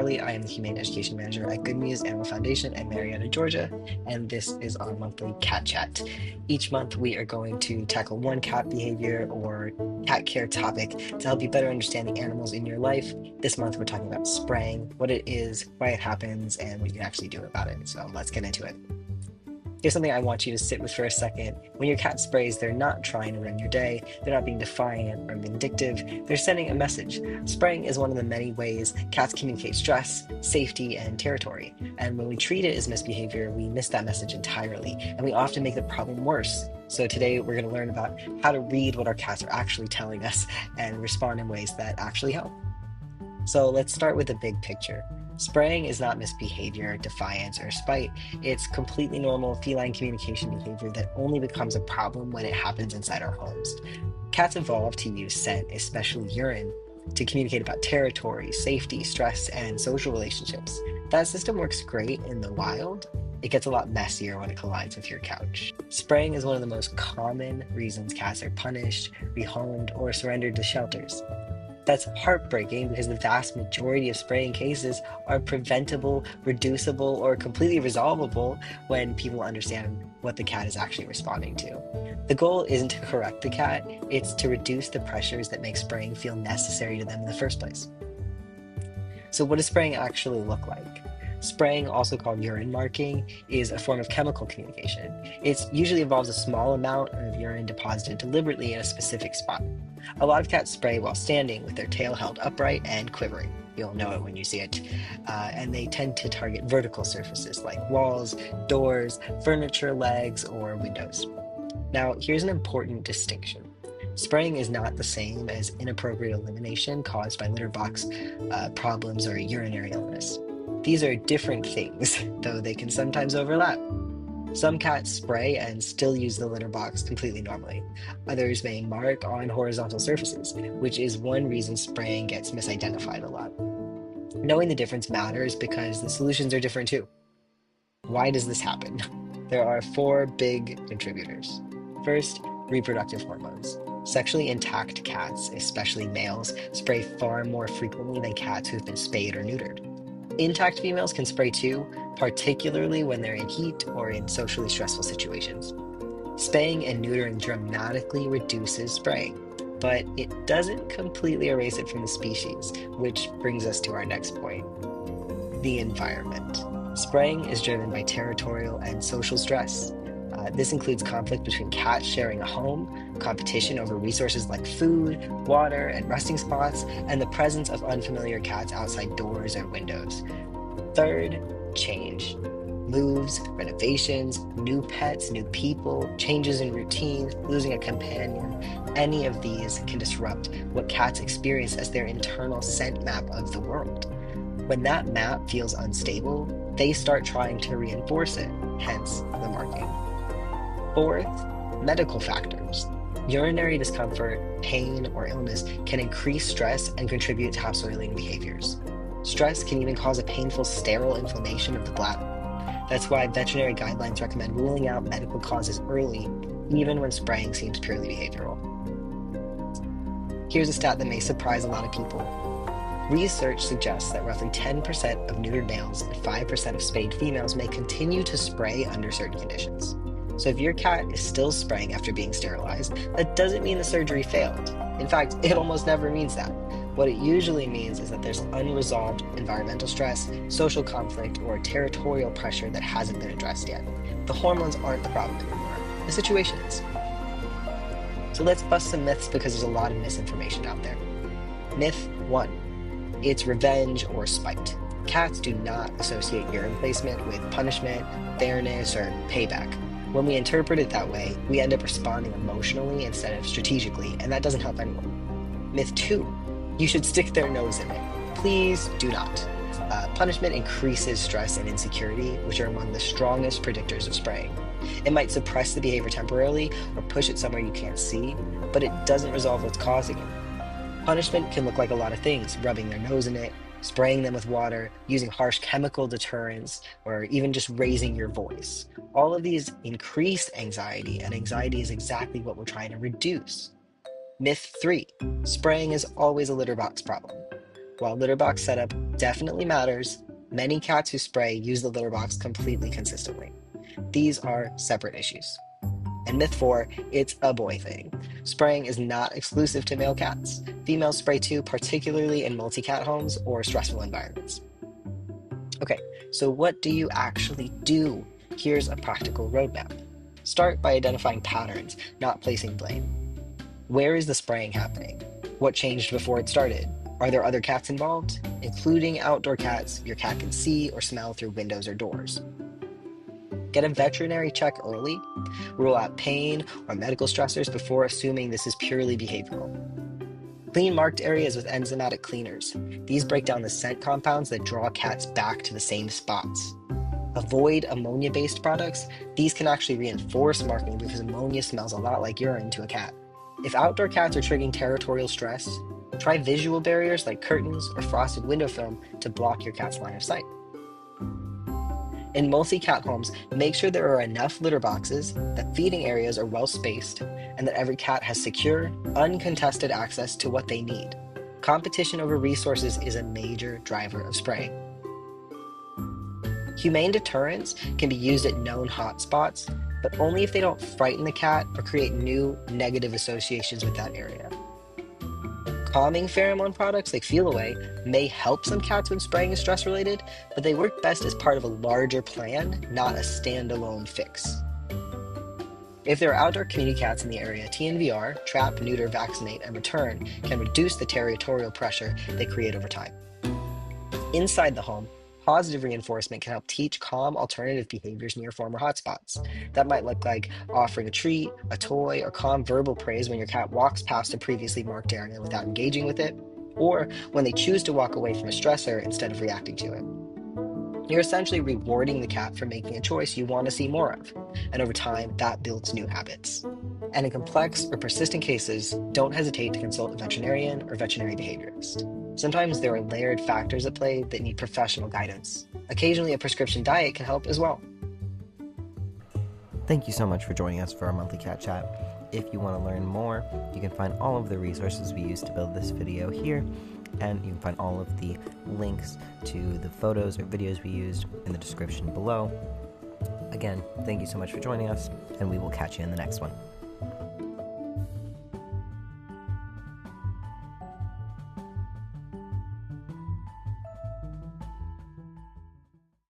Charlie. I am the Humane Education Manager at Good News Animal Foundation in Marietta, Georgia, and this is our monthly cat chat. Each month, we are going to tackle one cat behavior or cat care topic to help you better understand the animals in your life. This month, we're talking about spraying, what it is, why it happens, and what you can actually do about it. So let's get into it. Here's something I want you to sit with for a second. When your cat sprays, they're not trying to ruin your day. They're not being defiant or vindictive. They're sending a message. Spraying is one of the many ways cats communicate stress, safety, and territory. And when we treat it as misbehavior, we miss that message entirely, and we often make the problem worse. So today we're going to learn about how to read what our cats are actually telling us and respond in ways that actually help. So let's start with the big picture. Spraying is not misbehavior, defiance, or spite. It's completely normal feline communication behavior that only becomes a problem when it happens inside our homes. Cats evolved to use scent, especially urine, to communicate about territory, safety, stress, and social relationships. That system works great in the wild. It gets a lot messier when it collides with your couch. Spraying is one of the most common reasons cats are punished, rehomed, or surrendered to shelters. That's heartbreaking because the vast majority of spraying cases are preventable, reducible, or completely resolvable when people understand what the cat is actually responding to. The goal isn't to correct the cat, it's to reduce the pressures that make spraying feel necessary to them in the first place. So what does spraying actually look like? Spraying, also called urine marking, is a form of chemical communication. It usually involves a small amount of urine deposited deliberately in a specific spot. A lot of cats spray while standing with their tail held upright and quivering. You'll know it when you see it. And they tend to target vertical surfaces like walls, doors, furniture, legs, or windows. Now, here's an important distinction. Spraying is not the same as inappropriate elimination caused by litter box problems or urinary illness. These are different things, though they can sometimes overlap. Some cats spray and still use the litter box completely normally. Others may mark on horizontal surfaces, which is one reason spraying gets misidentified a lot. Knowing the difference matters because the solutions are different too. Why does this happen? There are 4 big contributors. First, reproductive hormones. Sexually intact cats, especially males, spray far more frequently than cats who've been spayed or neutered. Intact females can spray too, particularly when they're in heat or in socially stressful situations. Spaying and neutering dramatically reduces spraying, but it doesn't completely erase it from the species, which brings us to our next point: the environment. Spraying is driven by territorial and social stress. This includes conflict between cats sharing a home, competition over resources like food, water, and resting spots, and the presence of unfamiliar cats outside doors or windows. Third, change. Moves, renovations, new pets, new people, changes in routine, losing a companion. Any of these can disrupt what cats experience as their internal scent map of the world. When that map feels unstable, they start trying to reinforce it, hence the marking. Fourth, medical factors. Urinary discomfort, pain, or illness can increase stress and contribute to house-soiling behaviors. Stress can even cause a painful sterile inflammation of the bladder. That's why veterinary guidelines recommend ruling out medical causes early, even when spraying seems purely behavioral. Here's a stat that may surprise a lot of people. Research suggests that roughly 10% of neutered males and 5% of spayed females may continue to spray under certain conditions. So if your cat is still spraying after being sterilized, that doesn't mean the surgery failed. In fact, it almost never means that. What it usually means is that there's unresolved environmental stress, social conflict, or territorial pressure that hasn't been addressed yet. The hormones aren't the problem anymore. The situation is. So let's bust some myths because there's a lot of misinformation out there. Myth 1. It's revenge or spite. Cats do not associate urine placement with punishment, fairness, or payback. When we interpret it that way, we end up responding emotionally instead of strategically, and that doesn't help anyone. Myth 2. You should stick their nose in it. Please do not. Punishment increases stress and insecurity, which are among the strongest predictors of spraying. It might suppress the behavior temporarily or push it somewhere you can't see, but it doesn't resolve what's causing it. Punishment can look like a lot of things: rubbing their nose in it, spraying them with water, using harsh chemical deterrents, or even just raising your voice. All of these increase anxiety, and anxiety is exactly what we're trying to reduce. Myth 3. Spraying is always a litter box problem. While litter box setup definitely matters, many cats who spray use the litter box completely consistently. These are separate issues. And myth 4, it's a boy thing. Spraying is not exclusive to male cats. Females spray too, particularly in multi-cat homes or stressful environments. Okay, so what do you actually do? Here's a practical roadmap. Start by identifying patterns, not placing blame. Where is the spraying happening? What changed before it started? Are there other cats involved, including outdoor cats your cat can see or smell through windows or doors? Get a veterinary check early. Rule out pain or medical stressors before assuming this is purely behavioral. Clean marked areas with enzymatic cleaners. These break down the scent compounds that draw cats back to the same spots. Avoid ammonia-based products. These can actually reinforce marking because ammonia smells a lot like urine to a cat. If outdoor cats are triggering territorial stress, try visual barriers like curtains or frosted window film to block your cat's line of sight. In multi-cat homes, make sure there are enough litter boxes, that feeding areas are well spaced, and that every cat has secure, uncontested access to what they need. Competition over resources is a major driver of spraying. Humane deterrents can be used at known hotspots, but only if they don't frighten the cat or create new negative associations with that area. Calming pheromone products like Feel Away may help some cats when spraying is stress-related, but they work best as part of a larger plan, not a standalone fix. If there are outdoor community cats in the area, TNVR, trap, neuter, vaccinate, and return can reduce the territorial pressure they create over time. Inside the home, positive reinforcement can help teach calm alternative behaviors near former hotspots. That might look like offering a treat, a toy, or calm verbal praise when your cat walks past a previously marked area without engaging with it, or when they choose to walk away from a stressor instead of reacting to it. You're essentially rewarding the cat for making a choice you want to see more of, and over time, that builds new habits. And in complex or persistent cases, don't hesitate to consult a veterinarian or veterinary behaviorist. Sometimes there are layered factors at play that need professional guidance. Occasionally, a prescription diet can help as well. Thank you so much for joining us for our monthly cat chat. If you want to learn more, you can find all of the resources we used to build this video here, and you can find all of the links to the photos or videos we used in the description below. Again, thank you so much for joining us, and we will catch you in the next one.